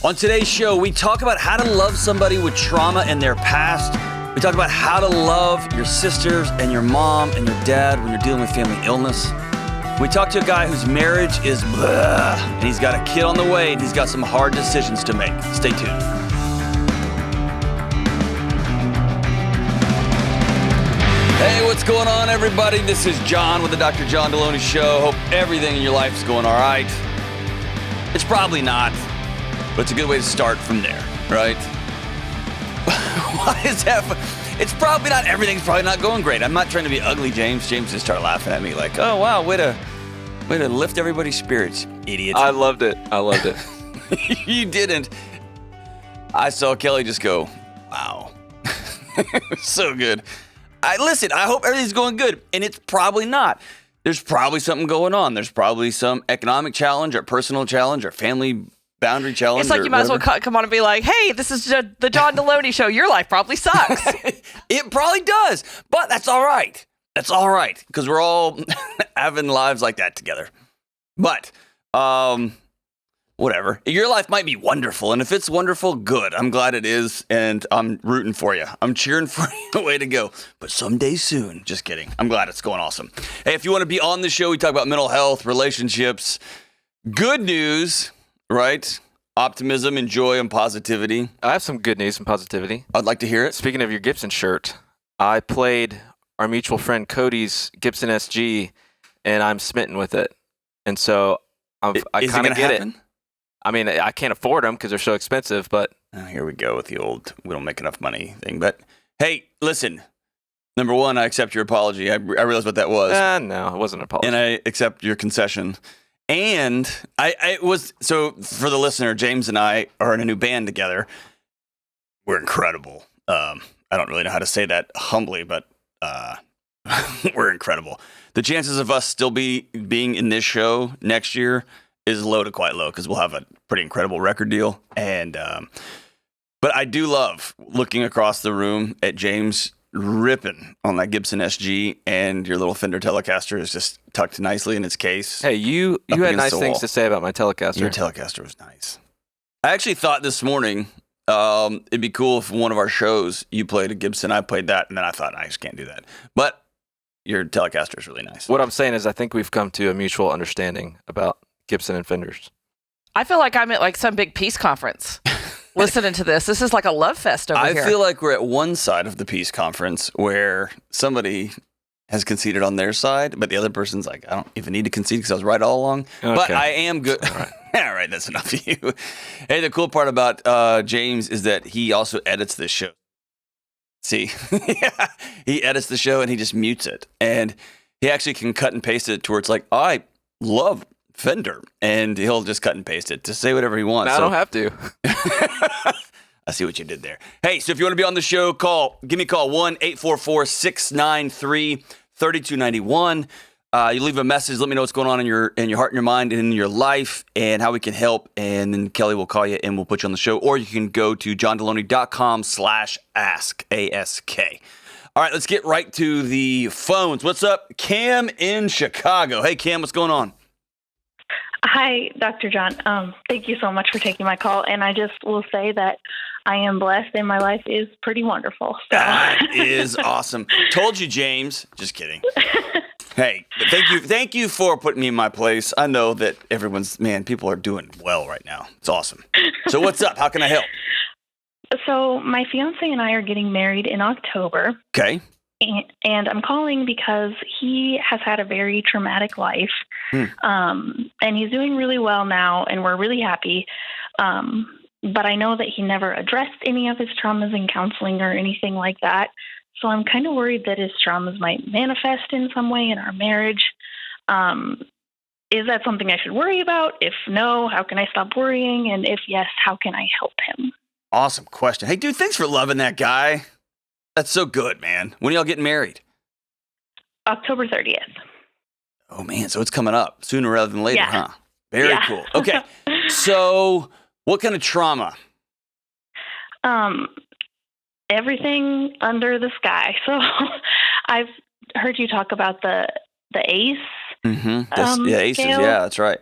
On today's show, we talk about how to love somebody with trauma in their past. We talk about how to love your sisters and your mom and your dad when you're dealing with family illness. We talk to a guy whose marriage is blah, and he's got a kid on the way, and he's got some hard decisions to make. Stay tuned. Hey, what's going on, everybody? This is John with the Dr. John Delony Show. Hope everything in your life is going all right. It's probably not, but it's a good way to start from there, right? Why is that? It's probably not. Everything's probably not going great. I'm not trying to be ugly, James. James just started laughing at me like, oh, wow, way to lift everybody's spirits, idiot. I loved it. You didn't. I saw Kelly just go, wow. So good. I hope everything's going good, and it's probably not. There's probably something going on. There's probably some economic challenge or personal challenge or family boundary challenge. It's like you might as well come on and be like, hey, this is the John Delony Show. Your life probably sucks. It probably does, but that's all right. That's all right, because we're all having lives like that together. But, whatever. Your life might be wonderful, and if it's wonderful, good. I'm glad it is, and I'm rooting for you. I'm cheering for you. Way to go. But someday soon. Just kidding. I'm glad it's going awesome. Hey, if you want to be on the show, we talk about mental health, relationships, good news, right? Optimism and joy and positivity. I have some good news and positivity. I'd like to hear it. Speaking of your Gibson shirt, I played our mutual friend Cody's Gibson SG, and I'm smitten with it. And so I kind of get it. I mean, I can't afford them because they're so expensive, but... Here we go with the old we don't make enough money thing. But, hey, listen. Number one, I accept your apology. I realized what that was. No, it wasn't an apology. And I accept your concession. And so for the listener, James and I are in a new band together. We're incredible. I don't really know how to say that humbly, but we're incredible. The chances of us still being in this show next year is low to quite low because we'll have a pretty incredible record deal. And but I do love looking across the room at James ripping on that Gibson SG, and your little Fender Telecaster is just tucked nicely in its case. Hey, you had nice things to say about my Telecaster. Your Telecaster was nice. I actually thought this morning it'd be cool if one of our shows you played a Gibson, I played that, and then I thought I just can't do that. But your Telecaster is really nice. What I'm saying is I think we've come to a mutual understanding about Gibson and Fenders. I feel like I'm at like some big peace conference listening to this. This is like a love fest over here. I feel like we're at one side of the peace conference where somebody has conceded on their side, but the other person's like, I don't even need to concede because I was right all along. Okay. But I am good. All right. All right, that's enough of you. Hey, the cool part about James is that he also edits this show. See, he edits the show and he just mutes it. And he actually can cut and paste it to where it's like, I love Fender, and he'll just cut and paste it to say whatever he wants. I don't have to. I see what you did there. Hey, so if you want to be on the show, give me a call, 1-844-693-3291. You leave a message, let me know what's going on in your heart and your mind and in your life and how we can help, and then Kelly will call you and we'll put you on the show, or you can go to johndelony.com/ask, A-S-K. All right, let's get right to the phones. What's up? Cam in Chicago. Hey, Cam, what's going on? Hi, Dr. John. Thank you so much for taking my call. And I just will say that I am blessed and my life is pretty wonderful. So. That is awesome. Told you, James. Just kidding. Hey, thank you for putting me in my place. I know that people are doing well right now. It's awesome. So what's up? How can I help? So my fiance and I are getting married in October. Okay. And I'm calling because he has had a very traumatic life, and he's doing really well now, and we're really happy. But I know that he never addressed any of his traumas in counseling or anything like that. So I'm kind of worried that his traumas might manifest in some way in our marriage. Is that something I should worry about? If no, how can I stop worrying? And if yes, how can I help him? Awesome question. Hey, dude, thanks for loving that guy. That's so good, man. When are y'all getting married? October 30th. Oh, man. So it's coming up sooner rather than later, huh? Very cool. Okay. So what kind of trauma? Everything under the sky. So I've heard you talk about the ACE. Mm-hmm. ACEs. Scale. Yeah, that's right.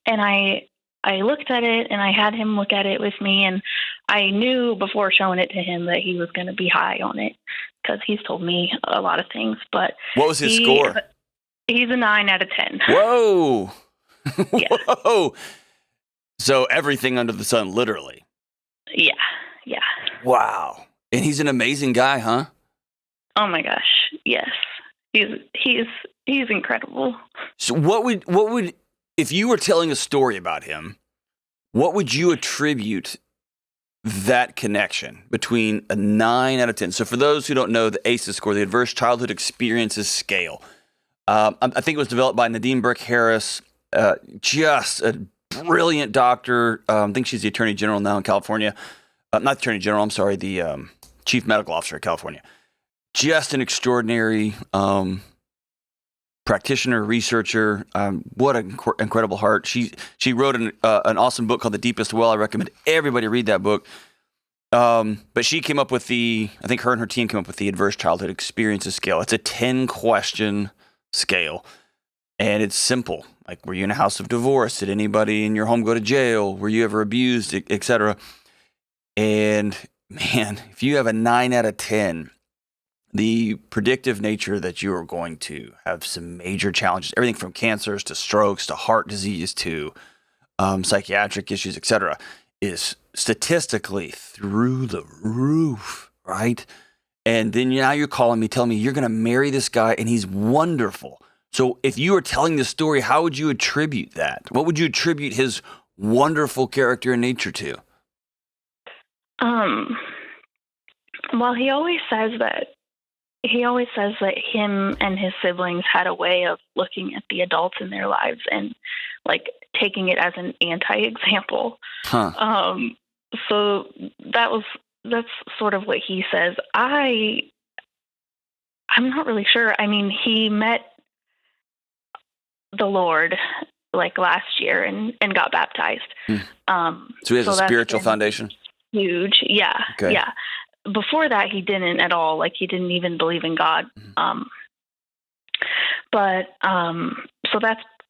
And I I looked at it and I had him look at it with me, and I knew before showing it to him that he was going to be high on it because he's told me a lot of things. But what was his score? He's a 9 out of 10. Whoa. Yeah. Whoa. So everything under the sun, literally. Yeah. Yeah. Wow. And he's an amazing guy, huh? Oh my gosh. Yes. He's incredible. So what would if you were telling a story about him, what would you attribute that connection between a 9 out of 10? So for those who don't know, the ACEs score, the Adverse Childhood Experiences Scale, I think it was developed by Nadine Burke-Harris, just a brilliant doctor. I think she's the Attorney General now in California. Not the Attorney General, I'm sorry, the Chief Medical Officer of California. Just an extraordinary practitioner, researcher. What an incredible heart. She wrote an awesome book called The Deepest Well. I recommend everybody read that book. But she came up with I think her and her team came up with the Adverse Childhood Experiences Scale. It's a 10-question scale, and it's simple. Like, were you in a house of divorce? Did anybody in your home go to jail? Were you ever abused, etc.? And man, if you have a 9 out of 10, the predictive nature that you are going to have some major challenges, everything from cancers to strokes to heart disease to psychiatric issues, etc., is statistically through the roof, right? And then now you're calling me, telling me you're going to marry this guy and he's wonderful. So if you were telling this story, how would you attribute that? What would you attribute his wonderful character and nature to? Well, he always says that him and his siblings had a way of looking at the adults in their lives and like taking it as an anti-example. Huh. So that's sort of what he says. I'm not really sure. I mean, he met the Lord like last year and got baptized. So he has a spiritual foundation? Huge. Yeah. Okay. Yeah. Before that, he didn't at all. Like, he didn't even believe in God. So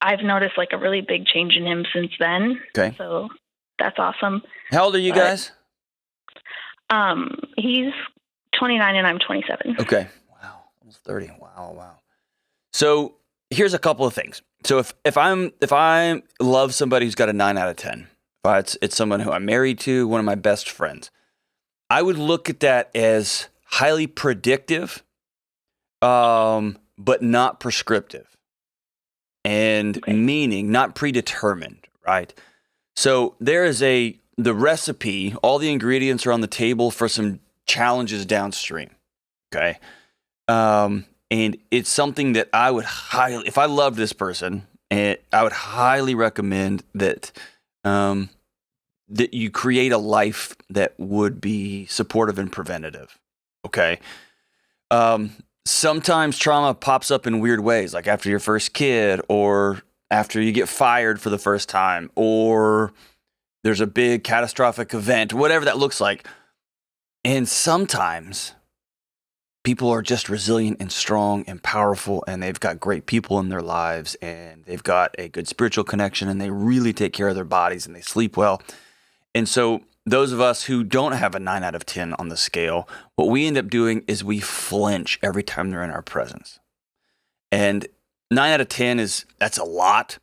I've noticed like a really big change in him since then. Okay. So that's awesome. How old are you guys? He's 29 and I'm 27. Okay. Wow. Almost 30. Wow. So here's a couple of things. So if I love somebody who's got a 9 out of 10, if it's someone who I'm married to, one of my best friends, I would look at that as highly predictive, but not prescriptive, and meaning not predetermined, right? So there is the recipe, all the ingredients are on the table for some challenges downstream, okay? And it's something that I would if I loved this person, I would highly recommend that that you create a life that would be supportive and preventative, okay? Sometimes trauma pops up in weird ways, like after your first kid, or after you get fired for the first time, or there's a big catastrophic event, whatever that looks like. And sometimes people are just resilient and strong and powerful, and they've got great people in their lives, and they've got a good spiritual connection, and they really take care of their bodies, and they sleep well. And so those of us who don't have a 9 out of 10 on the scale, what we end up doing is we flinch every time they're in our presence. And 9 out of 10 that's a lot.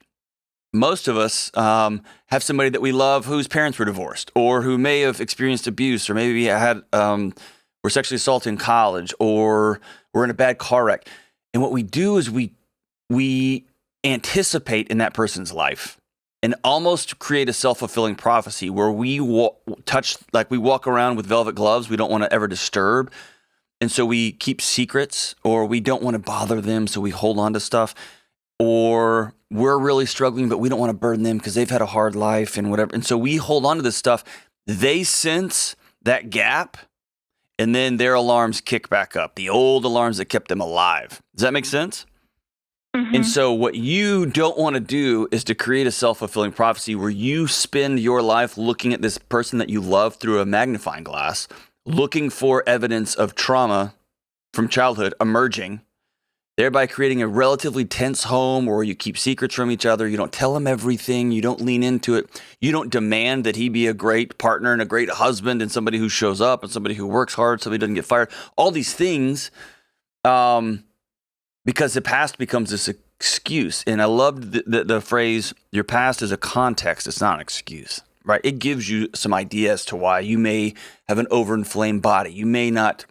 Most of us have somebody that we love whose parents were divorced, or who may have experienced abuse, or maybe were sexually assaulted in college, or were in a bad car wreck. And what we do is we anticipate in that person's life and almost create a self-fulfilling prophecy where we walk around with velvet gloves we don't want to ever disturb. And so we keep secrets, or we don't want to bother them, so we hold on to stuff. Or we're really struggling, but we don't want to burden them because they've had a hard life and whatever. And so we hold on to this stuff. They sense that gap, and then their alarms kick back up, the old alarms that kept them alive. Does that make sense? Mm-hmm. And so what you don't want to do is to create a self-fulfilling prophecy where you spend your life looking at this person that you love through a magnifying glass, looking for evidence of trauma from childhood emerging, thereby creating a relatively tense home where you keep secrets from each other. You don't tell him everything. You don't lean into it. You don't demand that he be a great partner and a great husband and somebody who shows up and somebody who works hard, somebody who doesn't get fired. All these things, because the past becomes this excuse. And I loved the phrase, your past is a context. It's not an excuse, right? It gives you some idea as to why you may have an overinflamed body. You may not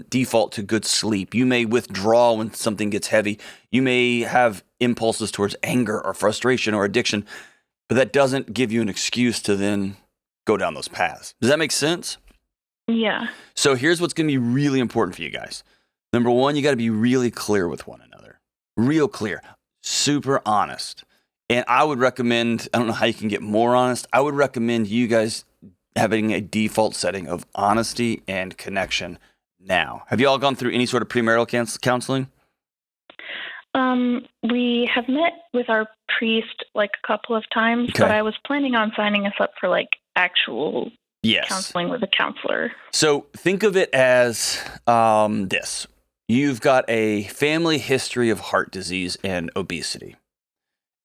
default to good sleep. You may withdraw when something gets heavy. You may have impulses towards anger or frustration or addiction, but that doesn't give you an excuse to then go down those paths. Does that make sense? Yeah. So here's what's going to be really important for you guys. Number one, you got to be really clear with one another. Real clear. Super honest. And I would recommend, I don't know how you can get more honest. I would recommend you guys having a default setting of honesty and connection now. Have you all gone through any sort of premarital counseling? We have met with our priest like a couple of times, but I was planning on signing us up for like actual counseling with a counselor. So think of it as this. You've got a family history of heart disease and obesity.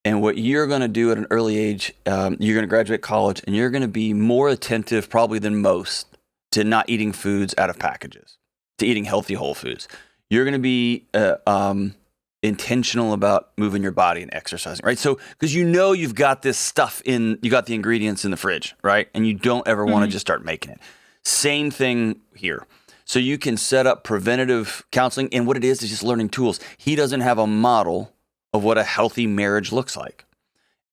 And what you're going to do at an early age, you're going to graduate college, and you're going to be more attentive probably than most to not eating foods out of packages, to eating healthy whole foods. You're going to be intentional about moving your body and exercising, right? So, because you've got this stuff you got the ingredients in the fridge, right? And you don't ever want to just start making it. Same thing here. So you can set up preventative counseling, and what it is just learning tools. He doesn't have a model of what a healthy marriage looks like.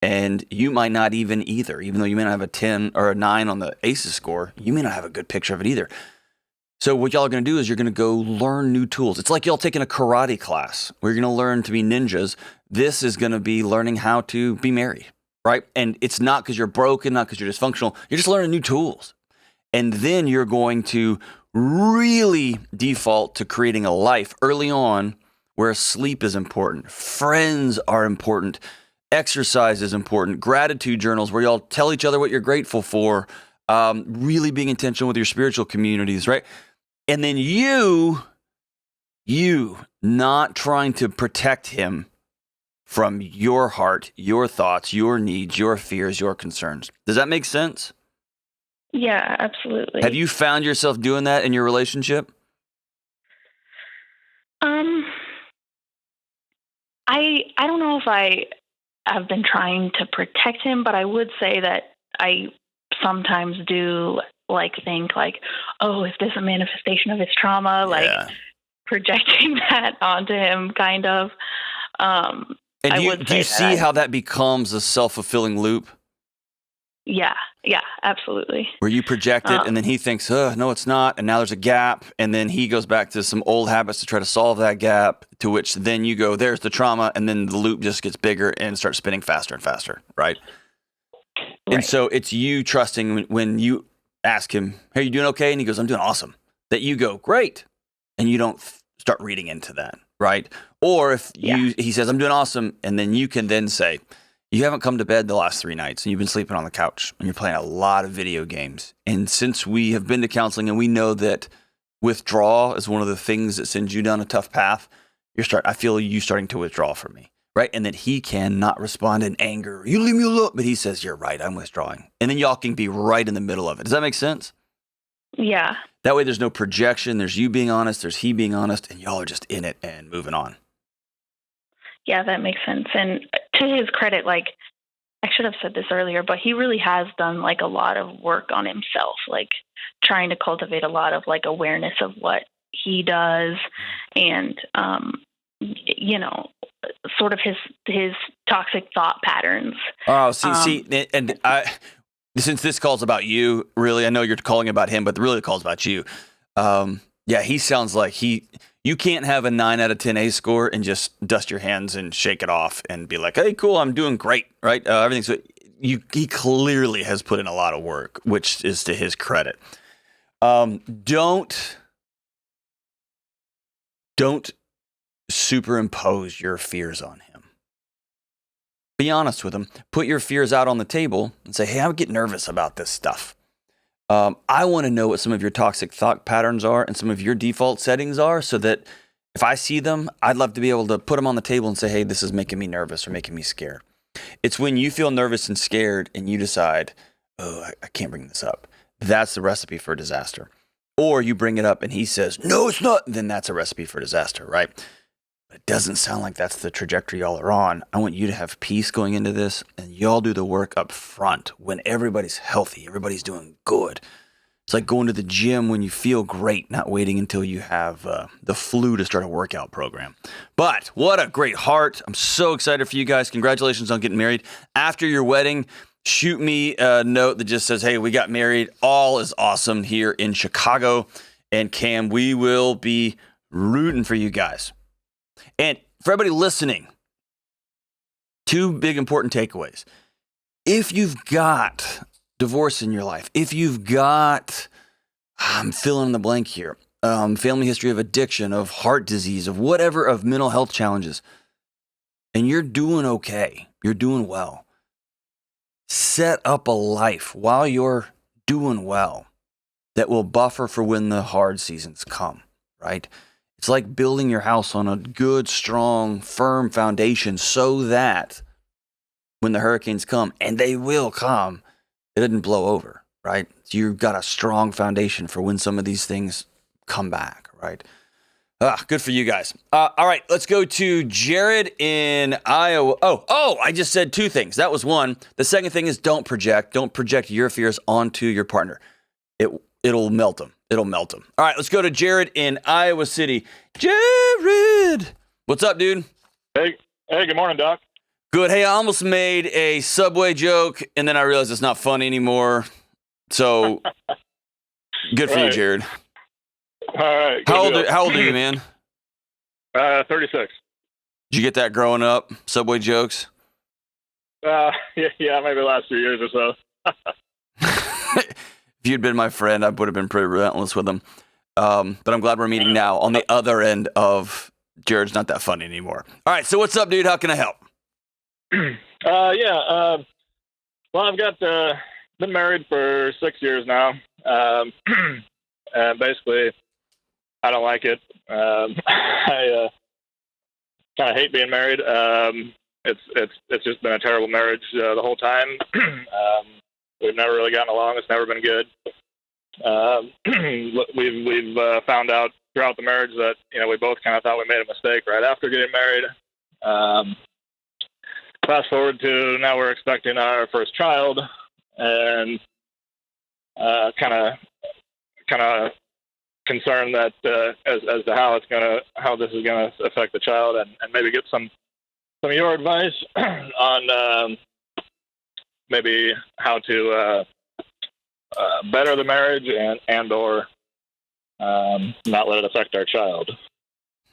And you might not either, even though you may not have a 10 or a 9 on the ACEs score, you may not have a good picture of it either. So what y'all are going to do is you're going to go learn new tools. It's like y'all taking a karate class where you're going to learn to be ninjas. This is going to be learning how to be married, right? And it's not because you're broken, not because you're dysfunctional. You're just learning new tools. And then you're going to really default to creating a life early on where sleep is important, friends are important, exercise is important, gratitude journals where y'all tell each other what you're grateful for, really being intentional with your spiritual communities, right? And then you not trying to protect him from your heart, your thoughts, your needs, your fears, your concerns. Does that make sense? Yeah, absolutely. Have you found yourself doing that in your relationship? I don't know if I have been trying to protect him, but I would say that I sometimes do think oh, is this a manifestation of his trauma? Projecting that onto him kind of. And do you see how that becomes a self-fulfilling loop? Yeah, absolutely. Where you project it and then he thinks, no, it's not. And now there's a gap. And then he goes back to some old habits to try to solve that gap, to which then you go, there's the trauma. And then the loop just gets bigger and starts spinning faster and faster, right? And so it's you trusting when you ask him, hey, you doing okay? And he goes, I'm doing awesome. That you go, great. And you don't start reading into that, right? Or if he says, I'm doing awesome. And then you can then say, you haven't come to bed the last 3 nights and you've been sleeping on the couch and you're playing a lot of video games. And since we have been to counseling and we know that withdrawal is one of the things that sends you down a tough path, I feel you starting to withdraw from me, right? And that he can not respond in anger. You leave me alone. But he says, you're right, I'm withdrawing. And then y'all can be right in the middle of it. Does that make sense? Yeah. That way there's no projection. There's you being honest. There's he being honest. And y'all are just in it and moving on. Yeah, that makes sense. And to his credit, I should have said this earlier, but he really has done a lot of work on himself, trying to cultivate a lot of awareness of what he does and, sort of his toxic thought patterns. Oh, and since this call's about you, really, I know you're calling about him, but really the call's about you. He sounds like you can't have a 9 out of 10 A score and just dust your hands and shake it off and be like, hey, cool, I'm doing great, right? Everything's good. He clearly has put in a lot of work, which is to his credit. Don't superimpose your fears on him. Be honest with him. Put your fears out on the table and say, hey, I get nervous about this stuff. I want to know what some of your toxic thought patterns are and some of your default settings are so that If I see them, I'd love to be able to put them on the table and say, hey, this is making me nervous or making me scared. It's when you feel nervous and scared and you decide, oh, I can't bring this up. That's the recipe for disaster. Or you bring it up and he says, no, it's not. Then that's a recipe for disaster, right? It doesn't sound like that's the trajectory y'all are on. I want you to have peace going into this, and y'all do the work up front when everybody's healthy, everybody's doing good. It's like going to the gym when you feel great, not waiting until you have the flu to start a workout program. But what a great heart. I'm so excited for you guys. Congratulations on getting married. After your wedding, shoot me a note that just says, hey, we got married. All is awesome here in Chicago. And Cam, we will be rooting for you guys. And for everybody listening, 2 big important takeaways. If you've got divorce in your life, if you've got, I'm filling in the blank here, family history of addiction, of heart disease, of whatever, of mental health challenges, and you're doing okay, you're doing well, set up a life while you're doing well that will buffer for when the hard seasons come, right? It's like building your house on a good, strong, firm foundation so that when the hurricanes come, and they will come, it doesn't blow over, right? So you've got a strong foundation for when some of these things come back, right? Good for you guys. All right, let's go to Jared in Iowa. Oh, I just said 2 things. That was one. The second thing is don't project. Don't project your fears onto your partner. It'll melt them. It'll melt them. All right, let's go to Jared in Iowa City. Jared! What's up, dude? Hey, good morning, Doc. Good. Hey, I almost made a Subway joke, and then I realized it's not funny anymore. So, good for you, Jared. All right. How old are you, man? 36. Did you get that growing up? Subway jokes? Yeah, maybe the last few years or so. If you'd been my friend, I would have been pretty relentless with them. But I'm glad we're meeting now on the other end of Jared's not that funny anymore. All right, so what's up, dude? How can I help? Well, I've got been married for 6 years now, and basically, I don't like it. I kind of hate being married. It's just been a terrible marriage the whole time. We've never really gotten along. It's never been good. We've found out throughout the marriage that we both kind of thought we made a mistake right after getting married. Fast forward to now, we're expecting our first child, and kind of concerned that as to how this is gonna affect the child, and maybe get some of your advice on maybe how to better the marriage and or not let it affect our child.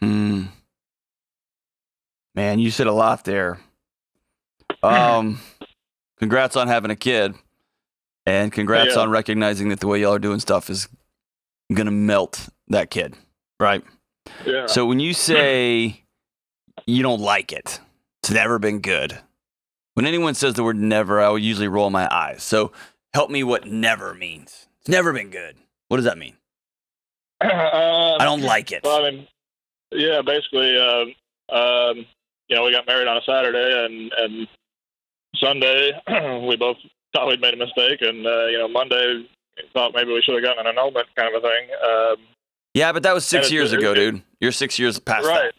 Man, you said a lot there. Congrats on having a kid, and congrats on recognizing that the way y'all are doing stuff is gonna melt that kid, right? Yeah. So when you say you don't like it, it's never been good. When anyone says the word never, I would usually roll my eyes. So help me what never means. It's never been good. What does that mean? I don't like it. Well, I mean, yeah, basically, we got married on a Saturday, and Sunday we both thought we'd made a mistake, and Monday thought maybe we should have gotten an annulment, kind of a thing. Yeah, but that was 6 years ago, dude. You're 6 years past that.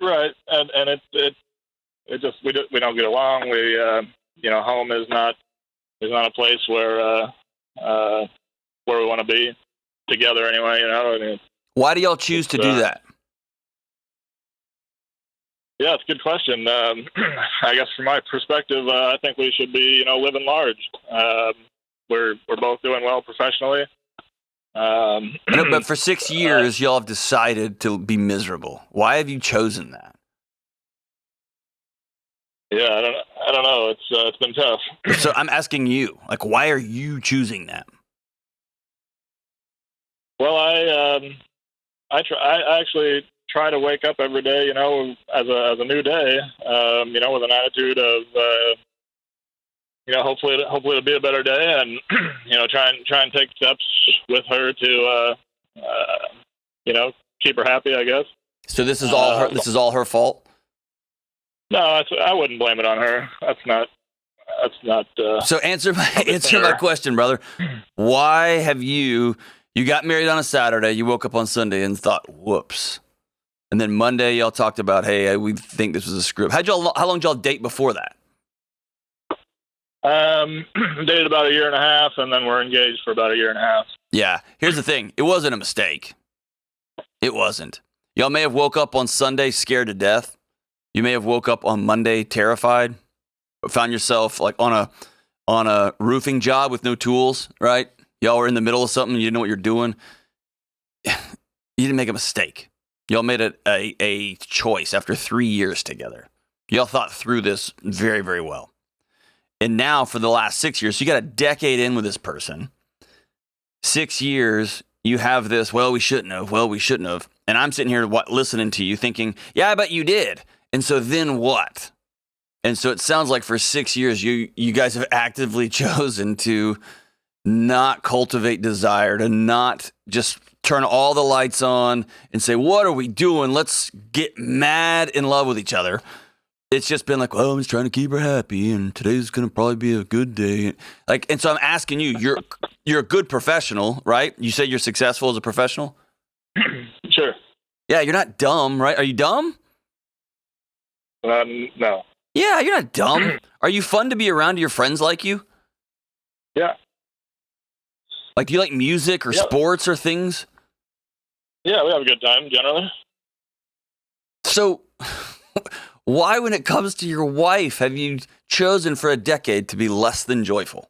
Right, and it just we don't get along. We home is not a place where we want to be together anyway. I mean, why do y'all choose to do that? Yeah, it's a good question. I guess from my perspective, I think we should be living large. We're both doing well professionally. But for 6 years, y'all have decided to be miserable. Why have you chosen that? Yeah, I don't know. It's been tough. So I'm asking you, why are you choosing that? Well, I actually try to wake up every day, as a new day, with an attitude of, hopefully it'll be a better day, and try and take steps with her to, keep her happy, I guess. So this is all her. This is all her fault. No, I wouldn't blame it on her. That's not. So answer my question, brother. Why have you got married on a Saturday? You woke up on Sunday and thought, "Whoops," and then Monday y'all talked about, "Hey, we think this was a screw up." How long did y'all date before that? Dated about a year and a half, and then we're engaged for about a year and a half. Yeah. Here's the thing. It wasn't a mistake. It wasn't. Y'all may have woke up on Sunday scared to death. You may have woke up on Monday terrified. Found yourself like on a roofing job with no tools, right? Y'all were in the middle of something. You didn't know what you're doing. You didn't make a mistake. Y'all made a choice after 3 years together. Y'all thought through this very, very well. And now for the last 6 years, so you got a decade in with this person. 6 years, you have this, well, we shouldn't have. And I'm sitting here listening to you thinking, yeah, I bet you did. And so then what? And so it sounds like for 6 years, you guys have actively chosen to not cultivate desire, to not just turn all the lights on and say, what are we doing? Let's get mad in love with each other. It's just been like, well, I'm just trying to keep her happy, and today's going to probably be a good day. And so I'm asking you, you're a good professional, right? You say you're successful as a professional? Sure. Yeah, you're not dumb, right? Are you dumb? No. Yeah, you're not dumb. Are you fun to be around? Do your friends like you? Yeah. Like, do you like music or sports or things? Yeah, we have a good time, generally. So, why, when it comes to your wife, have you chosen for a decade to be less than joyful?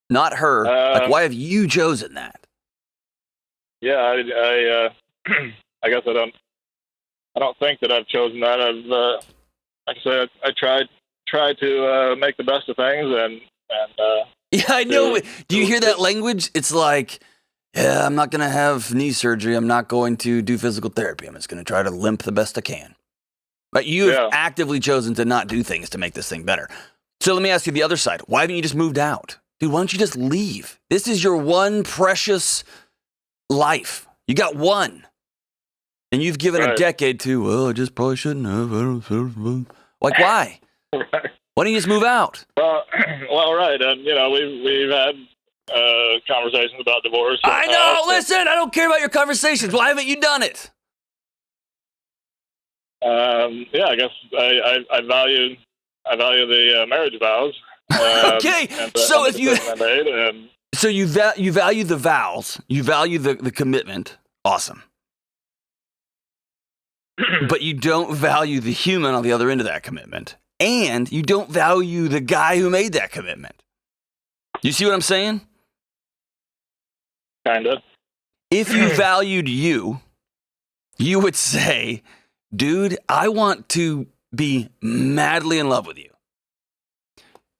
Not her. Why have you chosen that? Yeah, I guess I don't think that I've chosen that. Like I said, I tried to make the best of things, and yeah, I know. Do you hear that language? It's like, yeah, I'm not going to have knee surgery. I'm not going to do physical therapy. I'm just going to try to limp the best I can. But you have actively chosen to not do things to make this thing better. So let me ask you the other side. Why haven't you just moved out? Dude, why don't you just leave? This is your one precious life. You got one. And you've given a decade to, well, I just probably shouldn't have. Like, why? Right. Why don't you just move out? Well, right. And, we've had conversations about divorce. I know. Listen, I don't care about your conversations. Why haven't you done it? Yeah, I guess I value the marriage vows. Okay. So if you you value the vows, you value the commitment. Awesome. But you don't value the human on the other end of that commitment. And you don't value the guy who made that commitment. You see what I'm saying? Kind of. If you valued you would say, dude, I want to be madly in love with you.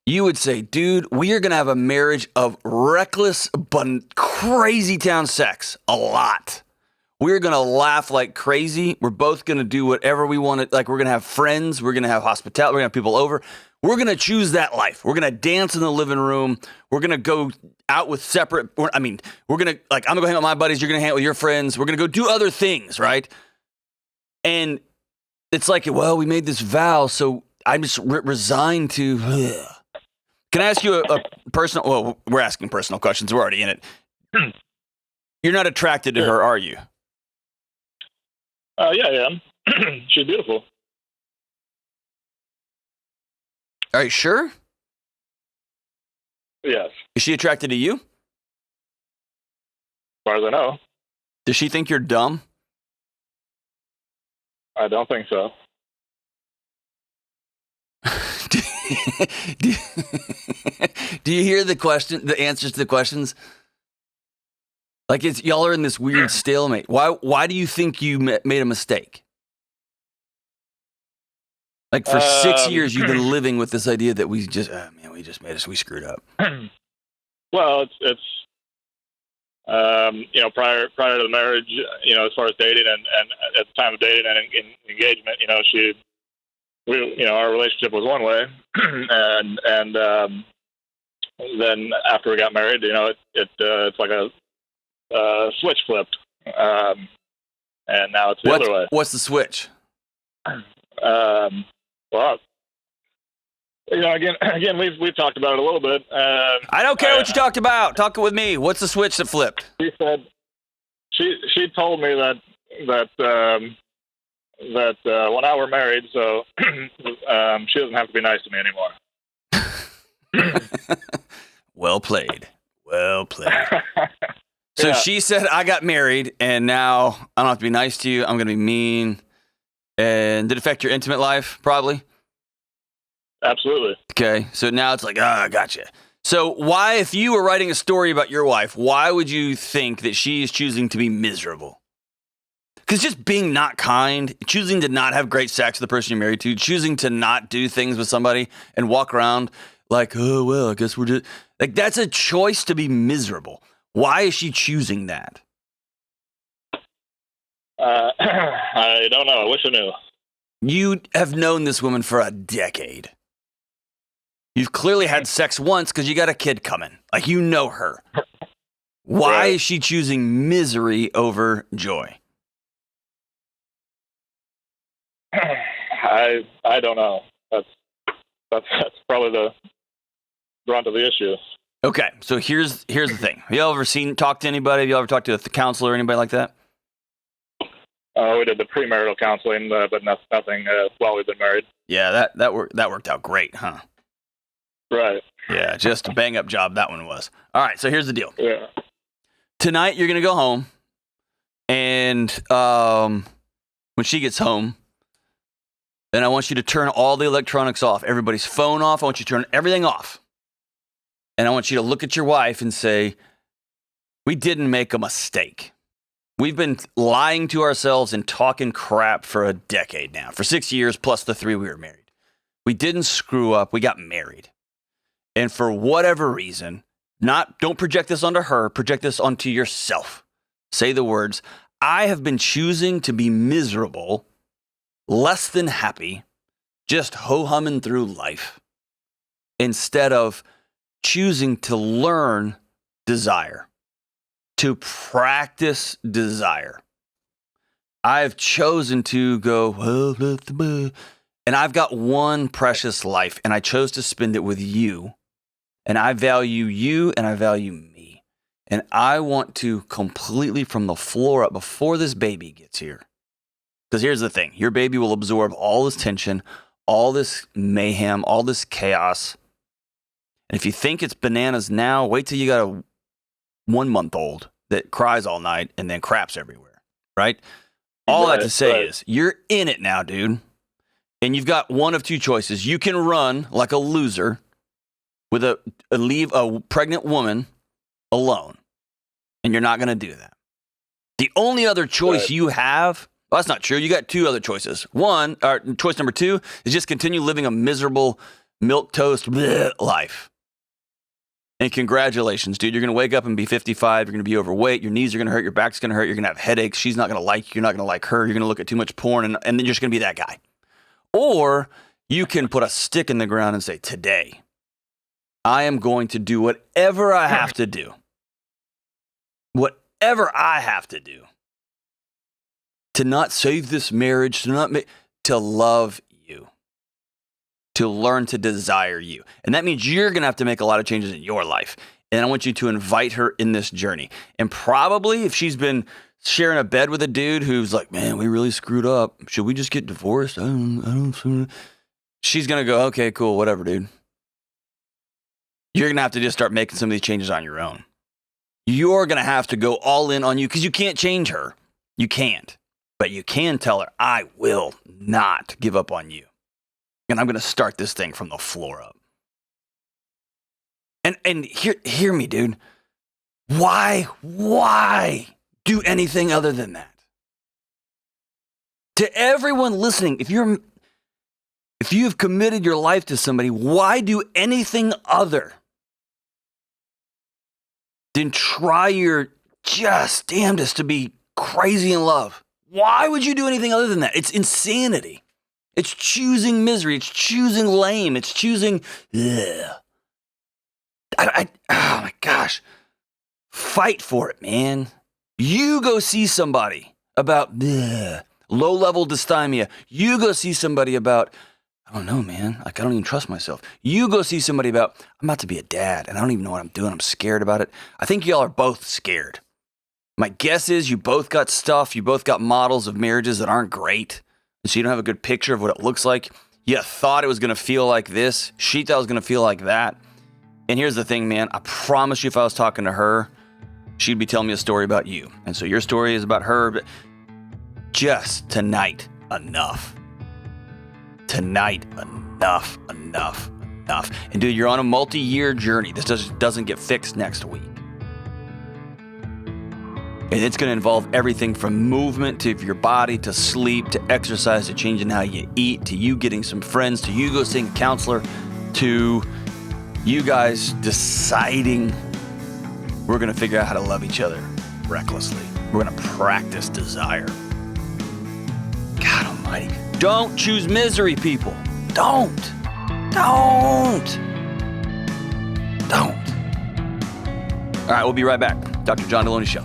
You would say, dude, we are going to have a marriage of reckless, but crazy town sex. A lot. We're going to laugh like crazy. We're both going to do whatever we want. Like, we're going to have friends. We're going to have hospitality. We're going to have people over. We're going to choose that life. We're going to dance in the living room. We're going to go out with separate. We're going to, I'm going to go hang out with my buddies. You're going to hang out with your friends. We're going to go do other things, right? And it's like, well, we made this vow, so I'm just resigned to. Can I ask you a personal? Well, we're asking personal questions. We're already in it. You're not attracted to her, are you? Yeah, I am. She's beautiful. Are you sure? Yes. Is she attracted to you? As far as I know. Does she think you're dumb? I don't think so. Do you hear the answers to the questions? Like, y'all are in this weird stalemate. Why do you think you made a mistake? Like, for 6 years, you've been living with this idea that we screwed up. Well, it's prior to the marriage, as far as dating and at the time of dating and engagement, our relationship was one way, and then after we got married, it's like a switch flipped, and now it's the other way. What's the switch? Well, again, we've talked about it a little bit. I don't care what you talked about. Talk it with me. What's the switch that flipped? She said she told me that when I were married, so she doesn't have to be nice to me anymore. Well played. Well played. So she said, I got married, and now I don't have to be nice to you. I'm going to be mean. And did it affect your intimate life? Probably. Absolutely. Okay. So now it's like, I gotcha. So why, if you were writing a story about your wife, why would you think that she is choosing to be miserable? Because just being not kind, choosing to not have great sex with the person you're married to, choosing to not do things with somebody and walk around like, oh, well, I guess we're just, like, that's a choice to be miserable. Why is she choosing that? I don't know. I wish I knew. You have known this woman for a decade. You've clearly had sex once because you got a kid coming. Like, you know her. Why is she choosing misery over joy? I don't know. That's probably the brunt of the issue. Okay, so here's the thing. Have you ever talked to anybody? Have you ever talked to a counselor or anybody like that? We did the premarital counseling, but nothing while we've been married. Yeah, that worked out great, huh? Right. Yeah, just a bang-up job that one was. All right, so here's the deal. Yeah. Tonight you're going to go home, and when she gets home, then I want you to turn all the electronics off, everybody's phone off. I want you to turn everything off. And I want you to look at your wife and say, we didn't make a mistake. We've been lying to ourselves and talking crap for a decade now, for 6 years plus the 3 we were married. We didn't screw up. We got married. And for whatever reason, don't project this onto her, project this onto yourself. Say the words, I have been choosing to be miserable, less than happy, just ho-humming through life, instead of choosing to learn desire, to practice desire. I've chosen to go, and I've got one precious life, and I chose to spend it with you, and I value you, and I value me, and I want to completely from the floor up before this baby gets here. Because here's the thing, your baby will absorb all this tension, all this mayhem, all this chaos. And if you think it's bananas now, wait till you got a 1-month-old that cries all night and then craps everywhere, right? All I have to say is you're in it now, dude. And you've got one of two choices. You can run like a loser with leave a pregnant woman alone. And you're not going to do that. The only other choice you have, well, that's not true. You got two other choices. Choice number 2 is just continue living a miserable milquetoast life. And congratulations, dude. You're going to wake up and be 55. You're going to be overweight. Your knees are going to hurt. Your back's going to hurt. You're going to have headaches. She's not going to like you. You're not going to like her. You're going to look at too much porn, and then you're just going to be that guy. Or you can put a stick in the ground and say, today, I am going to do whatever I have to do. Whatever I have to do to not save this marriage, to love you, to learn to desire you. And that means you're going to have to make a lot of changes in your life. And I want you to invite her in this journey. And probably if she's been sharing a bed with a dude who's like, man, we really screwed up. Should we just get divorced? I don't. She's going to go, okay, cool, whatever, dude. You're going to have to just start making some of these changes on your own. You're going to have to go all in on you because you can't change her. You can't. But you can tell her, I will not give up on you. And I'm going to start this thing from the floor up. And hear me, dude. Why do anything other than that? To everyone listening, if you have committed your life to somebody, why do anything other than try your just damnedest to be crazy in love? Why would you do anything other than that? It's insanity. It's choosing misery. It's choosing lame. It's choosing, oh my gosh. Fight for it, man. You go see somebody about low-level dysthymia. You go see somebody about, I don't know, man. Like, I don't even trust myself. You go see somebody about, I'm about to be a dad, and I don't even know what I'm doing. I'm scared about it. I think y'all are both scared. My guess is you both got stuff. You both got models of marriages that aren't great. And so you don't have a good picture of what it looks like. You thought it was going to feel like this. She thought it was going to feel like that. And here's the thing, man. I promise you, if I was talking to her, she'd be telling me a story about you. And so your story is about her. But just tonight, enough. Tonight, enough. And dude, you're on a multi-year journey. This doesn't get fixed next week. And it's going to involve everything from movement to your body, to sleep, to exercise, to changing how you eat, to you getting some friends, to you go seeing a counselor, to you guys deciding we're going to figure out how to love each other recklessly. We're going to practice desire. God almighty. Don't choose misery, people. Don't. All right, we'll be right back. Dr. John Delony Show.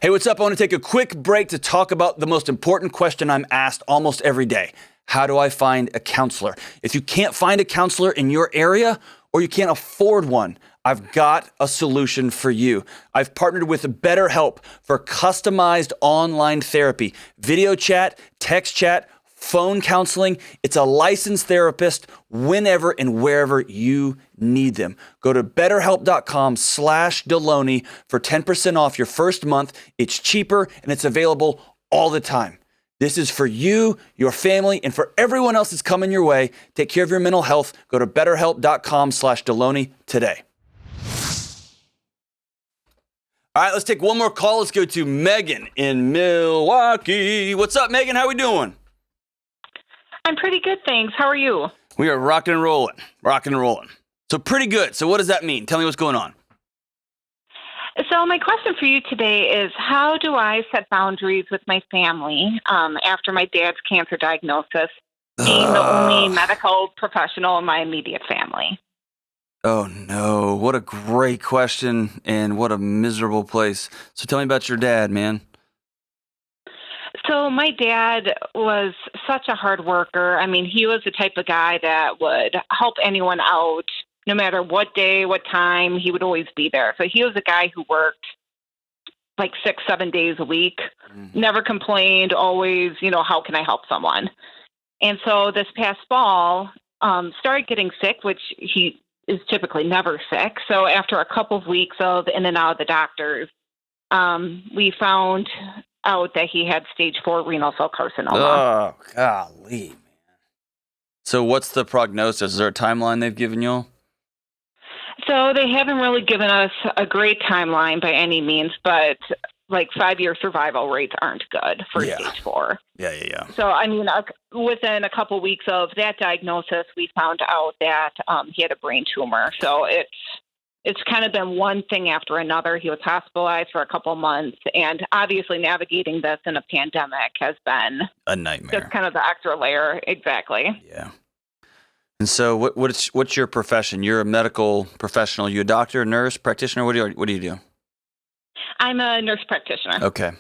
Hey, what's up? I want to take a quick break to talk about the most important question I'm asked almost every day. How do I find a counselor? If you can't find a counselor in your area or you can't afford one, I've got a solution for you. I've partnered with BetterHelp for customized online therapy, video chat, text chat, phone counseling. It's a licensed therapist whenever and wherever you need them. Go to betterhelp.com/Delony for 10% off your first month. It's cheaper and it's available all the time. This is for you, your family, and for everyone else that's coming your way. Take care of your mental health. Go to betterhelp.com/Delony today. All right, let's take one more call. Let's go to Megan in Milwaukee. What's up, Megan? How we doing? I'm pretty good, thanks. How are you? We are rocking and rolling. So pretty good. So what does that mean? Tell me what's going on. So my question for you today is, how do I set boundaries with my family after my dad's cancer diagnosis, being the only medical professional in my immediate family? Oh, no. What a great question and what a miserable place. So tell me about your dad, man. So my dad was such a hard worker. I mean, he was the type of guy that would help anyone out, no matter what day, what time, he would always be there. So he was a guy who worked like 6-7 days a week, never complained, always, how can I help someone? And so this past fall, started getting sick, which he is typically never sick. So after a couple of weeks of in and out of the doctors, we found out that he had stage 4 renal cell carcinoma. Oh, golly, man. So what's the prognosis? Is there a timeline they've given you? So they haven't really given us a great timeline by any means, but like 5-year survival rates aren't good for stage 4. Yeah. So, I mean, within a couple weeks of that diagnosis, we found out that he had a brain tumor. So it's kind of been one thing after another. He was hospitalized for a couple months, and obviously navigating this in a pandemic has been a nightmare. Just kind of the extra layer. Exactly. Yeah. And so what's your profession? You're a medical professional. You a doctor, nurse, practitioner? What do you do? I'm a nurse practitioner. Okay.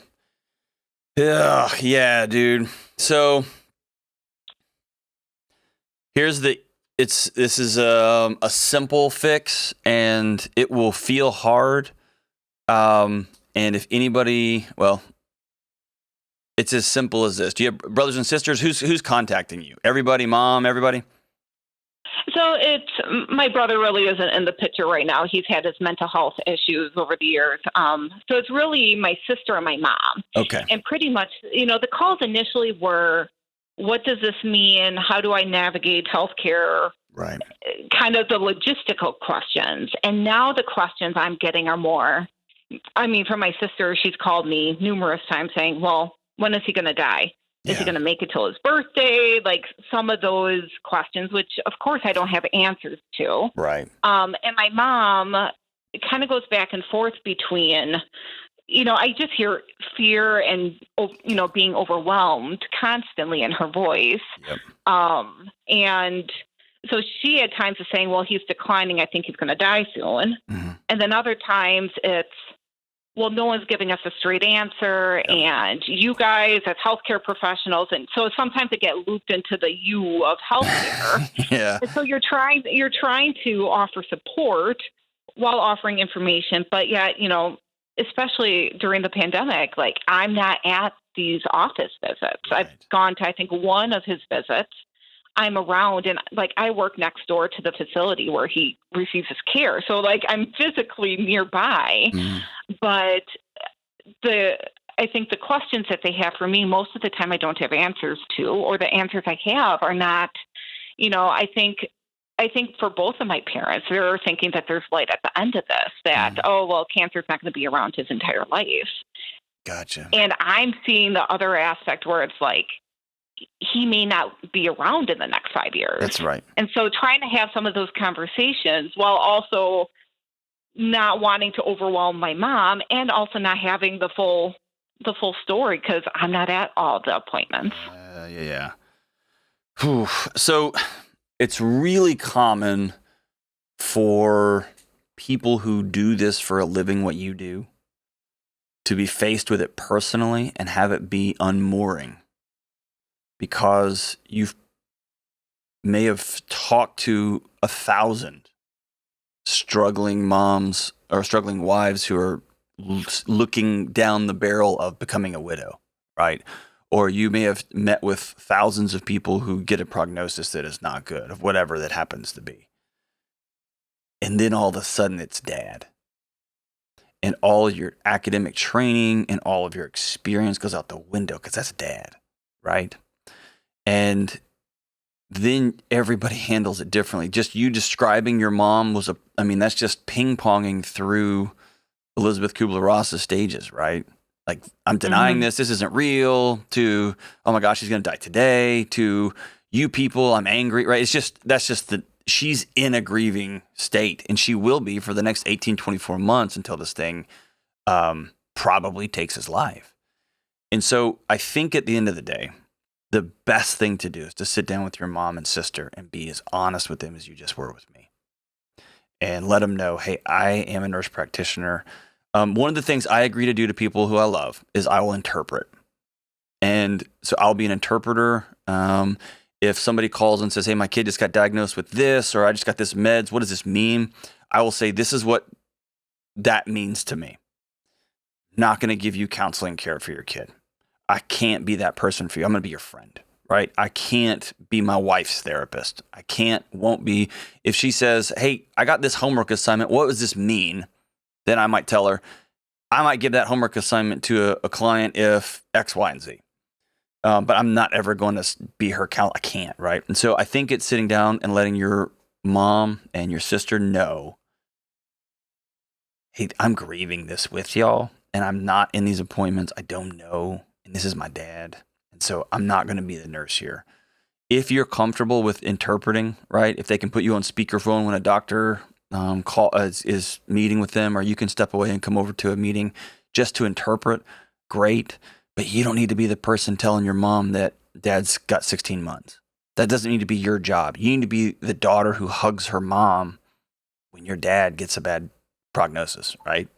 Yeah, dude. So this is a simple fix, and it will feel hard. And if anybody, it's as simple as this. Do you have brothers and sisters? Who's contacting you? Everybody, mom, everybody? So my brother really isn't in the picture right now. He's had his mental health issues over the years. So it's really my sister and my mom. Okay. And pretty much, the calls initially were, what does this mean? How do I navigate healthcare? Right. Kind of the logistical questions. And now the questions I'm getting are more, for my sister, she's called me numerous times saying, well, when is he going to die? Is he going to make it till his birthday? Like some of those questions, which of course I don't have answers to. Right. And my mom kind of goes back and forth between, I just hear fear and, being overwhelmed constantly in her voice. Yep. And so she at times is saying, well, he's declining. I think he's going to die soon. Mm-hmm. And then other times it's, well, no one's giving us a straight answer, and you guys as healthcare professionals, and so sometimes it get looped into the you of healthcare. Yeah. And so you're trying to offer support while offering information, but yet, you know, especially during the pandemic, like I'm not at these office visits. Right. I've gone to, I think, one of his visits. I'm around, and like I work next door to the facility where he receives his care. So like I'm physically nearby, but I think the questions that they have for me, most of the time I don't have answers to, or the answers I have are not, you know, I think for both of my parents, they're thinking that there's light at the end of this, that, oh, well, cancer's not going to be around his entire life. Gotcha. And I'm seeing the other aspect where it's like, he may not be around in the next 5 years. That's right. And so trying to have some of those conversations while also not wanting to overwhelm my mom and also not having the full story because I'm not at all the appointments. Yeah. Whew. So it's really common for people who do this for a living, what you do, to be faced with it personally and have it be unmooring. Because you may have talked to 1,000 struggling moms or struggling wives who are looking down the barrel of becoming a widow, right? Or you may have met with thousands of people who get a prognosis that is not good, of whatever that happens to be. And then all of a sudden it's dad. And all of your academic training and all of your experience goes out the window because that's dad, right? And then everybody handles it differently. Just you describing your mom that's just ping-ponging through Elizabeth Kubler-Ross's stages, right? Like, I'm denying this isn't real, to, oh my gosh, she's going to die today, to, you people, I'm angry, right? She's in a grieving state, and she will be for the next 18, 24 months until this thing probably takes his life. And so I think at the end of the day, the best thing to do is to sit down with your mom and sister and be as honest with them as you just were with me. And let them know, hey, I am a nurse practitioner. One of the things I agree to do to people who I love is I will interpret. And so I'll be an interpreter. If somebody calls and says, hey, my kid just got diagnosed with this, or I just got this meds, what does this mean? I will say, this is what that means to me. Not going to give you counseling care for your kid. I can't be that person for you. I'm going to be your friend, right? I can't be my wife's therapist. Won't be. If she says, hey, I got this homework assignment, what does this mean? Then I might tell her, I might give that homework assignment to a client if X, Y, and Z. But I'm not ever going to be her I can't, right? And so I think it's sitting down and letting your mom and your sister know, hey, I'm grieving this with y'all, and I'm not in these appointments. I don't know. And this is my dad. And so I'm not going to be the nurse here. If you're comfortable with interpreting, right? If they can put you on speakerphone when a doctor is meeting with them, or you can step away and come over to a meeting just to interpret, great. But you don't need to be the person telling your mom that dad's got 16 months. That doesn't need to be your job. You need to be the daughter who hugs her mom when your dad gets a bad prognosis, right?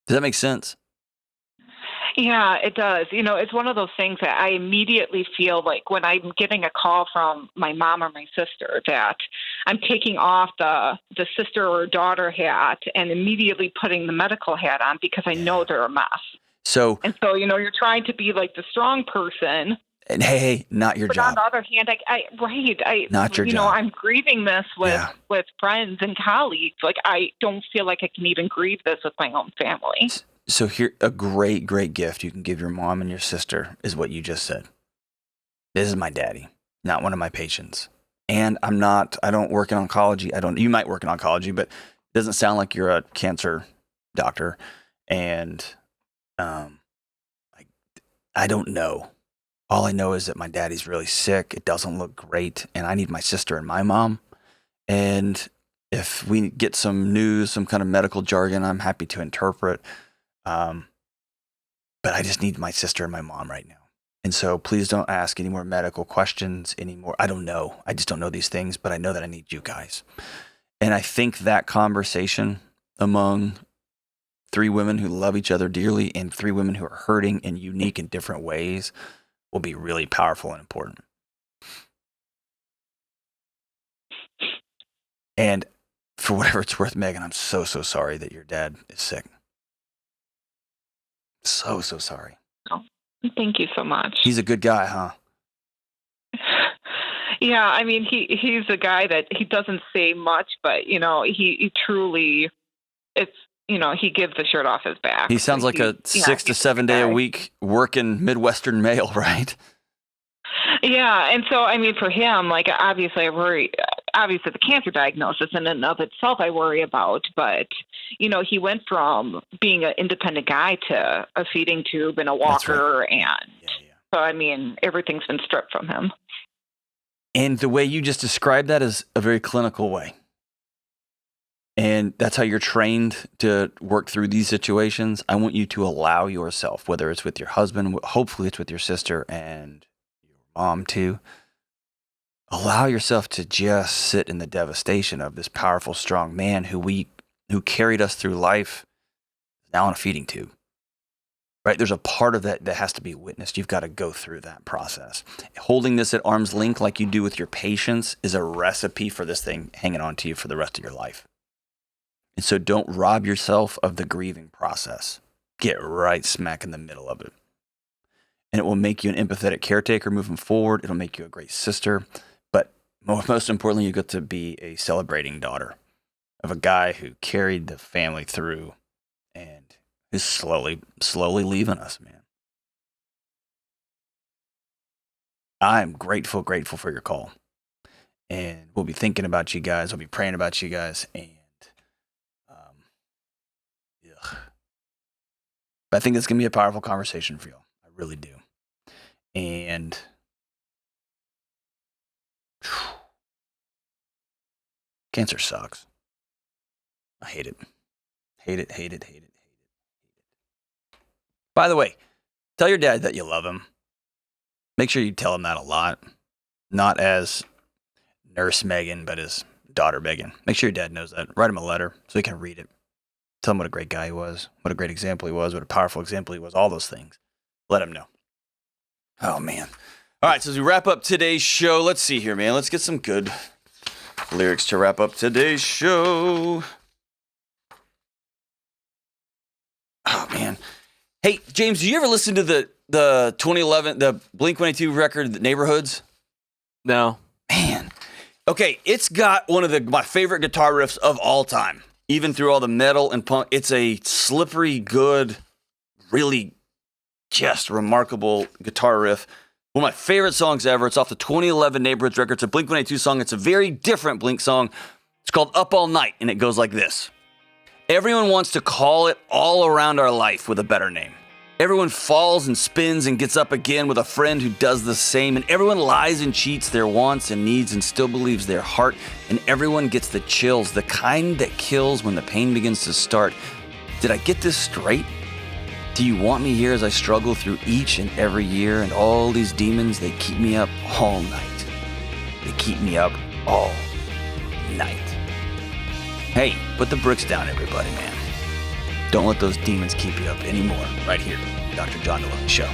Does that make sense? Yeah, it does. You know, it's one of those things that I immediately feel like when I'm getting a call from my mom or my sister that I'm taking off the sister or daughter hat and immediately putting the medical hat on because I know they're a mess. So, you know, you're trying to be like the strong person. And hey, not your job. But on the other hand, not your job. You know, I'm grieving this with friends and colleagues. Like, I don't feel like I can even grieve this with my own family. So here, a great, great gift you can give your mom and your sister is what you just said. This is my daddy, not one of my patients. And I don't work in oncology. You might work in oncology, but it doesn't sound like you're a cancer doctor. And I don't know. All I know is that my daddy's really sick. It doesn't look great. And I need my sister and my mom. And if we get some news, some kind of medical jargon, I'm happy to interpret. But I just need my sister and my mom right now. And so please don't ask any more medical questions anymore. I don't know. I just don't know these things, but I know that I need you guys. And I think that conversation among 3 women who love each other dearly and 3 women who are hurting in unique and different ways will be really powerful and important. And for whatever it's worth, Megan, I'm so sorry that your dad is sick. So sorry. Oh, thank you so much. He's a good guy, huh? Yeah, I mean, he's a guy that he doesn't say much, but, he truly, he gives the shirt off his back. He sounds like a 6 to 7 day a week working Midwestern male, right? Yeah, and so, I mean, for him, like, obviously I worry, obviously the cancer diagnosis in and of itself I worry about, but, he went from being an independent guy to a feeding tube and a walker, right. And so, I mean, everything's been stripped from him. And the way you just described that is a very clinical way. And that's how you're trained to work through these situations. I want you to allow yourself, whether it's with your husband, hopefully it's with your sister and your mom too, allow yourself to just sit in the devastation of this powerful, strong man who carried us through life, now on a feeding tube. Right? There's a part of that has to be witnessed. You've got to go through that process. Holding this at arm's length like you do with your patients is a recipe for this thing hanging on to you for the rest of your life. And so don't rob yourself of the grieving process. Get right smack in the middle of it. And it will make you an empathetic caretaker moving forward. It'll make you a great sister. But most importantly, you get to be a celebrating daughter of a guy who carried the family through and is slowly leaving us, man. I'm grateful for your call. And we'll be thinking about you guys. We'll be praying about you guys. And but I think it's going to be a powerful conversation for you. I really do. And cancer sucks. I hate it. Hate it. By the way, tell your dad that you love him. Make sure you tell him that a lot. Not as Nurse Megan, but as daughter Megan. Make sure your dad knows that. Write him a letter so he can read it. Tell him what a great guy he was, what a great example he was, what a powerful example he was, all those things. Let him know. Oh, man. All right, so as we wrap up today's show, let's see here, man. Let's get some good lyrics to wrap up today's show. Oh, man. Hey, James, do you ever listen to the 2011, the Blink-182 record, The Neighborhoods? No. Man. Okay, it's got one of my favorite guitar riffs of all time, even through all the metal and punk. It's a slippery, good, really just remarkable guitar riff. One of my favorite songs ever. It's off the 2011 Neighborhoods record. It's a Blink-182 song. It's a very different Blink song. It's called Up All Night, and it goes like this. Everyone wants to call it all around our life with a better name. Everyone falls and spins and gets up again with a friend who does the same. And everyone lies and cheats their wants and needs and still believes their heart. And everyone gets the chills, the kind that kills when the pain begins to start. Did I get this straight? Do you want me here as I struggle through each and every year? And all these demons, they keep me up all night. They keep me up all night. Hey, put the bricks down, everybody, man. Don't let those demons keep you up anymore. Right here, Dr. John Delony Show.